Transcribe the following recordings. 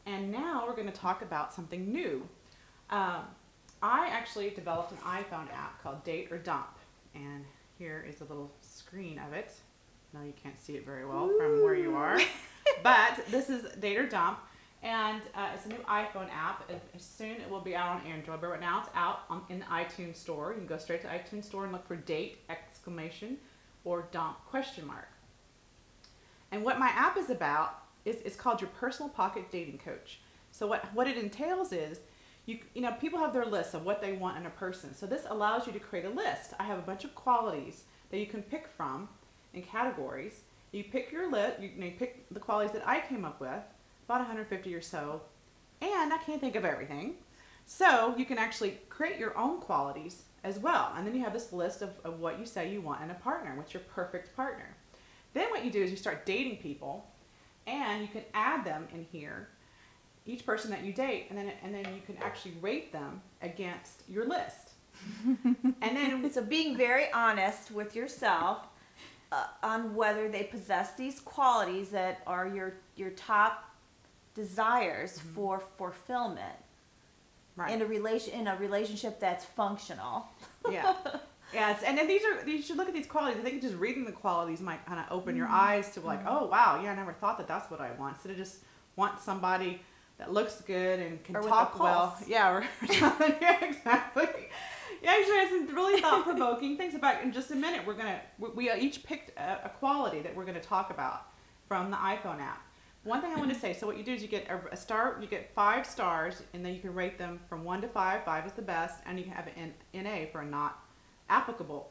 And now we're going to talk about something new. I actually developed an iPhone app called Date or Dump. And here is a little screen of it. No, you can't see it very well from where you are. But this is Date or Dump. And it's a new iPhone app. Soon it will be out on Android. But right now it's out in the iTunes store. You can go straight to the iTunes store and look for Date! Or Dump ? And what my app is about is it's called your personal pocket dating coach. So what it entails is, you know, people have their lists of what they want in a person. So this allows you to create a list. I have a bunch of qualities that you can pick from in categories. You pick your list, you pick the qualities that I came up with, about 150 or so, and I can't think of everything. So you can actually create your own qualities as well. And then you have this list of what you say you want in a partner, what's your perfect partner. Then what you do is you start dating people, and you can add them in here, each person that you date, and then you can actually rate them against your list. And then So being very honest with yourself on whether they possess these qualities that are your top desires for fulfillment, right. in a relationship that's functional. Yeah. Yes, and then you should look at these qualities. I think just reading the qualities might kind of open your eyes to like, oh wow, yeah, I never thought that that's what I want. Instead of just want somebody that looks good and can talk well. Yeah, or yeah, exactly. Yeah, actually, has some really thought-provoking things about. In just a minute, we each picked a quality that we're gonna talk about from the iPhone app. One thing I want to say, so what you do is you get a star, you get 5 stars, and then you can rate them from 1 to 5. 5 is the best, and you can have an NA for not applicable.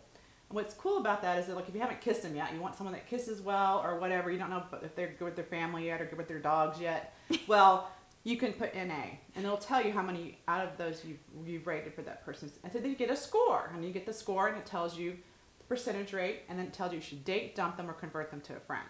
And what's cool about that is that, like, if you haven't kissed them yet, you want someone that kisses well or whatever, you don't know if they're good with their family yet or good with their dogs yet, well, you can put NA, and it'll tell you how many out of those you've rated for that person. And so then you get a score, and you get the score, and it tells you the percentage rate, and then it tells you you should date, dump them, or convert them to a friend.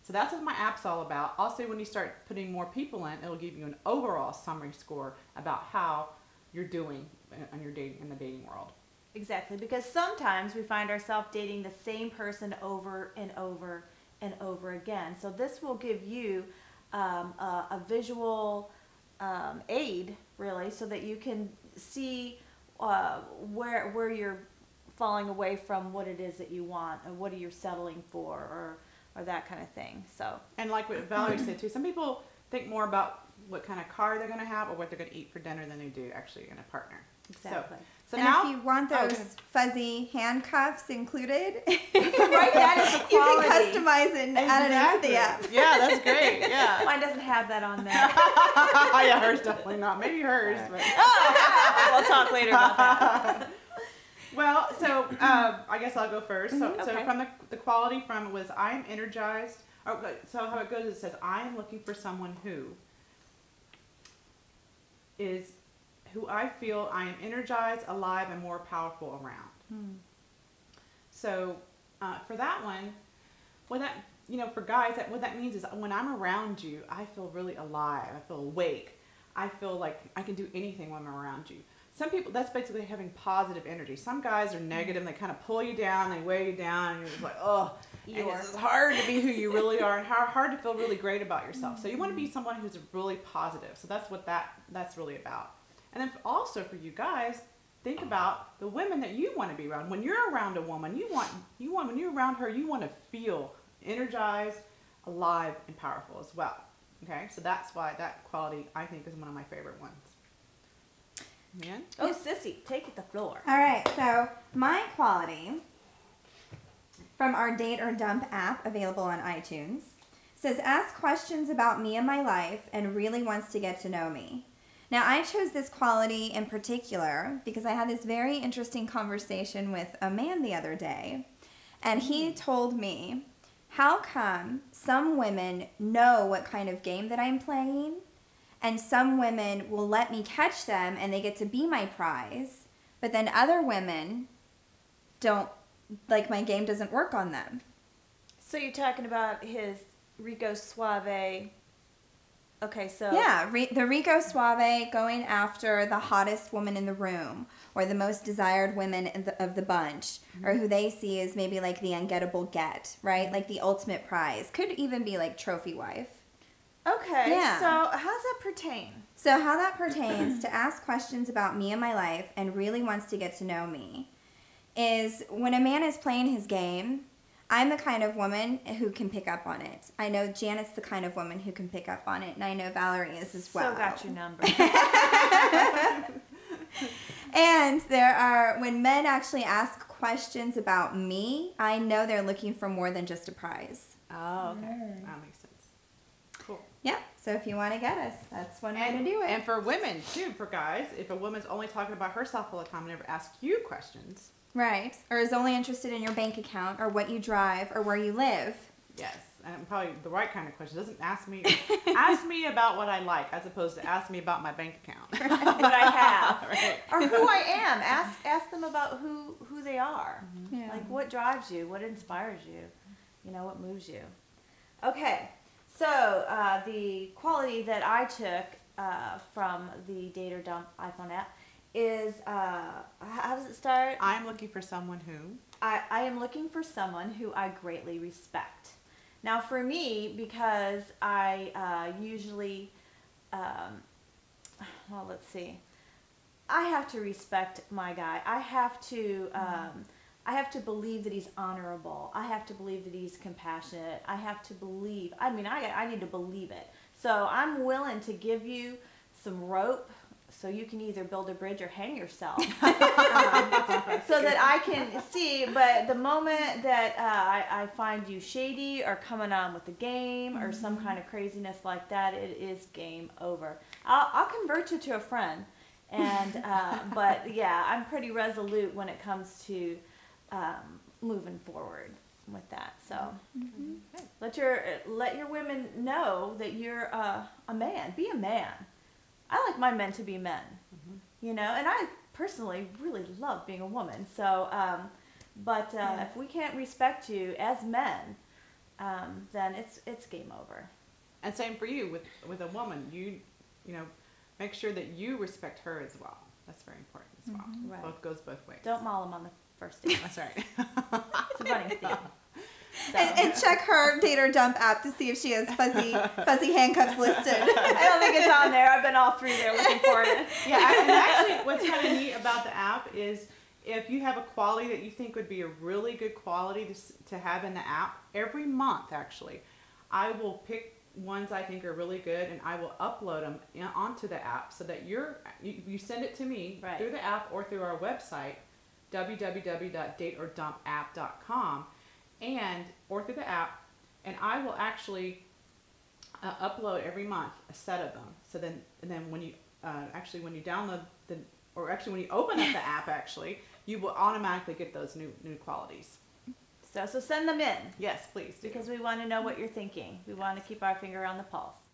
So that's what my app's all about. Also, when you start putting more people in, it'll give you an overall summary score about how you're doing in the dating world. Exactly, because sometimes we find ourselves dating the same person over and over and over again. So this will give you a visual aid, really, so that you can see where you're falling away from what it is that you want, or what are you settling for, or that kind of thing. So, and like what Valerie said too, some people think more about what kind of car they're going to have or what they're going to eat for dinner than they do actually in a partner. Exactly. So and now, if you want those fuzzy handcuffs included, right, that is a you quality. can customize it and add it into the app. Yeah, that's great. Yeah. Mine doesn't have that on there. Yeah, hers definitely not. Maybe hers. But. We'll talk later about that. Well, so I guess I'll go first. So, Okay. so from the quality from was I am energized. Oh, so how it goes is it says I am looking for someone who I feel I am energized, alive, and more powerful around. So for that one, for guys, what that means is when I'm around you, I feel really alive. I feel awake. I feel like I can do anything when I'm around you. Some people, that's basically having positive energy. Some guys are negative. They kind of pull you down. They weigh you down. And you're just like, oh. And it's hard to be who you really are, and hard to feel really great about yourself. So you want to be someone who's really positive. So that's what that's really about. And then also for you guys, think about the women that you want to be around. When you're around a woman, when you're around her, you want to feel energized, alive, and powerful as well. Okay, so that's why that quality I think is one of my favorite ones. Man? Oh, Sissy, take the floor. All right, so my quality from our Date or Dump app available on iTunes says, ask questions about me and my life and really wants to get to know me. Now, I chose this quality in particular because I had this very interesting conversation with a man the other day, and he told me, how come some women know what kind of game that I'm playing, and some women will let me catch them and they get to be my prize, but then other women don't, like, my game doesn't work on them. So you're talking about his Rico Suave. Okay, so... Yeah, the Rico Suave going after the hottest woman in the room, or the most desired women of the bunch, or who they see as maybe like the ungettable get, right? Like the ultimate prize. Could even be like trophy wife. Okay, Yeah. so how does that pertain? So how that pertains to ask questions about me and my life and really wants to get to know me is when a man is playing his game, I'm the kind of woman who can pick up on it. I know Janet's the kind of woman who can pick up on it, and I know Valerie is as well. So got your number. And there are, when men actually ask questions about me, I know they're looking for more than just a prize. Oh, okay. That makes sense. Cool. Yep. So if you want to get us, that's one way to do it. And for women, too, for guys, if a woman's only talking about herself all the time and never asks you questions. Right. Or is only interested in your bank account or what you drive or where you live. Yes. And probably the right kind of question. Doesn't ask me about what I like as opposed to ask me about my bank account. What I have. Right. Or who I am. Ask them about who they are. Yeah. Like what drives you, what inspires you, what moves you. Okay, so the quality that I took from the Date or Dump iPhone app is, how does it start? I'm looking for someone who. I am looking for someone who I greatly respect. Now for me, because I usually, let's see, I have to respect my guy. I have to believe that he's honorable. I have to believe that he's compassionate. I have to believe, I need to believe it. So I'm willing to give you some rope so you can either build a bridge or hang yourself. So that I can see, but the moment that I find you shady or coming on with the game or some kind of craziness like that, it is game over. I'll convert you to a friend. And but yeah, I'm pretty resolute when it comes to moving forward with that. So let your women know that you're a man. Be a man. I like my men to be men, and I personally really love being a woman. So, but if we can't respect you as men, then it's game over. And same for you with a woman. You make sure that you respect her as well. That's very important as well. Right. Both goes both ways. Don't maul them on the first date. That's right. It's a running theme. So. And check her Date or Dump app to see if she has fuzzy handcuffs listed. I don't think it's on there. I've been all through there looking for it. Yeah, and actually what's kind of neat about the app is if you have a quality that you think would be a really good quality to have in the app, every month actually, I will pick ones I think are really good and I will upload them onto the app so that you send it to me through the app or through our website, www.dateordumpapp.com, or through the app, and I will actually upload every month a set of them. So then when you when you download when you open up the app, you will automatically get those new qualities. So send them in. Yes, please do. Because we want to know what you're thinking. We want to keep our finger on the pulse.